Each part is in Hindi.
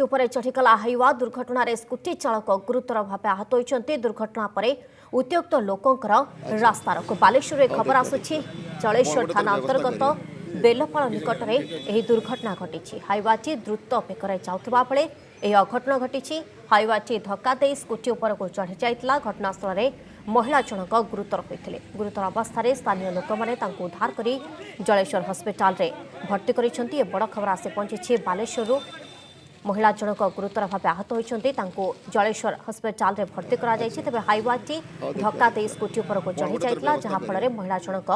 स्कूटी उपर चढ़ीगला हाइवा दुर्घटना रे स्कूटी चालक गुरुतर भाव आहत होती। दुर्घटना पर उत्त्यक्त लोकंकर रास्ता रोक। बालेश्वर खबर आसुछि जलेश्वर थाना अंतर्गत बेलपाल निकट में यह दुर्घटना घटी। हाइवाटी द्रुत बेगर जाउथबा बेले यह अघटन घटी। हाइवाटी धक्का दे स्कूटी उपर को चढ़ी जाइतला। घटनास्थल में महिला जनक गुरुतर होते। गुरुतर अवस्था स्थानीय लोक मैंने उद्धार कर जलेश्वर हस्पिटाल रे भर्ती कर। बड़ खबर आसी पहुंची बालेश्वर। महिला जनक गुरुतर भाव आहत होती जलेश्वर हस्पिटाल रे भर्ती तेज हाइवाटी धक्का दे स्कूटी उपर को चढ़ी जाइतला जहाँफल महिला जनक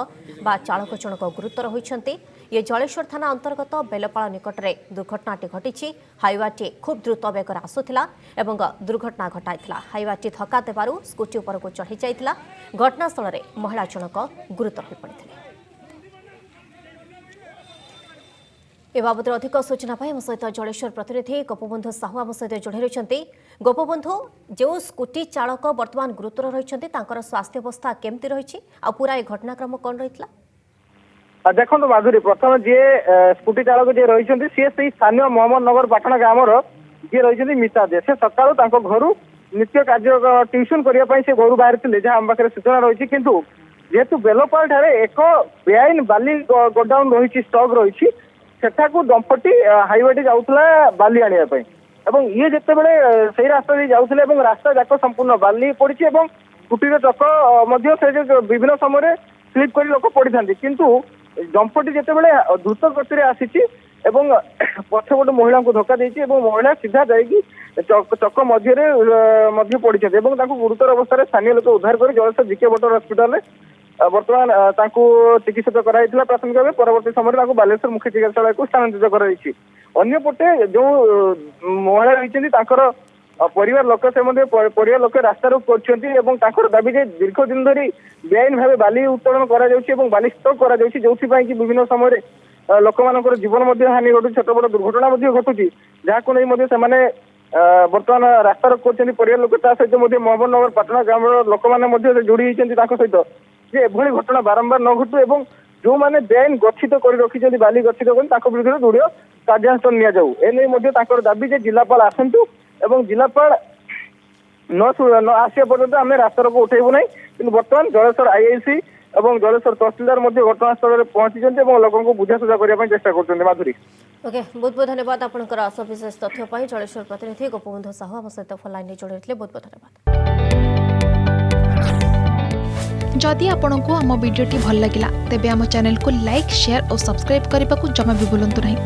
बा चालक जनक गुरुतर होती। ये जलेश्वर थाना अंतर्गत बेलपाल निकट में दुर्घटनाटी घटी। हाइवाटी खूब द्रुत बेगर आसुला एवं दुर्घटना घटाइला। हाइवाटी धक्का देवारू स्कूटी उपर को चढ़ी जाइतला। घटनास्थल में महिला जनक गुरुतर हो पड़ते। ए बाबद अधिक सूचना आम सहित जलेश्वर प्रतिनिधि गोपबंधु साहू आम सहित जोड़ी रही। गोपबंधु जो स्कूटी चालक बर्तमान गुरुतर रही स्वास्थ्य अवस्था केमती रही आ पूरा घटनाक्रम कौन रही? देखो माधुरी प्रथम जी स्कूटी चालक जी रही सी स्थानीय मोहम्मद नगर पाटण ग्रामर जी रही मिता दे से सका घर नित्य कार्य ट्यूशन करने से घर बाहर थे जहाँ आम पाखे सूचना रही। किंतु जेहेतु बेलपाल ठारे एक बेआईन बाली गोडाउन रही स्टक रही सेठाकू दंपति हाइवाटी जाऊला बाली आने ये जिते बड़े से रास्ता दे जाऊले रास्ता जाक संपूर्ण बाली पड़ी स्कूटी चक से विभिन्न समय स्लीप कर लोक पड़ी था। किंतु दंपति जिते बड़े द्रुत गति आसी पछपट महिला को धक्का देती महिला सीधा जाकि चक मध्य पड़ी गुरुतर अवस्था स्थानीय लोक उद्धार कर जलेश्वर जिके बटर हस्पिटाल बर्तमान चिकित्सित कराई प्राथमिक भाव परवर्ती समय बालेश्वर मुख्य चिकित्सालय को स्थानांतरित कराई। अन्यपटे जो महिला रही परिवार लोक से परिवार लोक रास्ता रोक कर दाबी जे दीर्घ दिन धरी बेआईन भाव बाली उत्तोलन कर बाली स्टक कर जो विभिन्न समय लोक मान जीवन हानि घटू छोट बड़ दुर्घटना घटुची जहाँ नहीं बर्तमान रास्ता रोक कर परिवार लोक सहित मोहम्मद नगर पाटण ग्राम लोक मैंने जोड़ी सहित जे एभली घटना बारंबार न घटू एवं जो मैंने बेआईन गठित कर रखी बाली गठित कर विरुद्ध दृढ़ कार्यानुष्ठान नि दाबी जे जिलापाल आसतु एवं जिलापाल न आसा पर्यंत आम रास्ता रोक उठेबू ना। कि बर्तमान जलेश्वर आईआईसी और जलेश्वर तहसीलदार घटनास्थल में पहुंची लोक बुझासुझा करने चेष्टा कर। माधुरी ओके बहुत बहुत धन्यवाद आपंकर सविशेष तथ्य जलेश्वर प्रतिनिधि गोपबंधु साहू आम सहित फोन लाइन जोड़ी बहुत बहुत धन्यवाद। जदि आपंक आम भिडी भल लगा तेब आम चैनल को लाइक शेयर और सब्सक्राइब करने को जमा भी भूलु नहीं।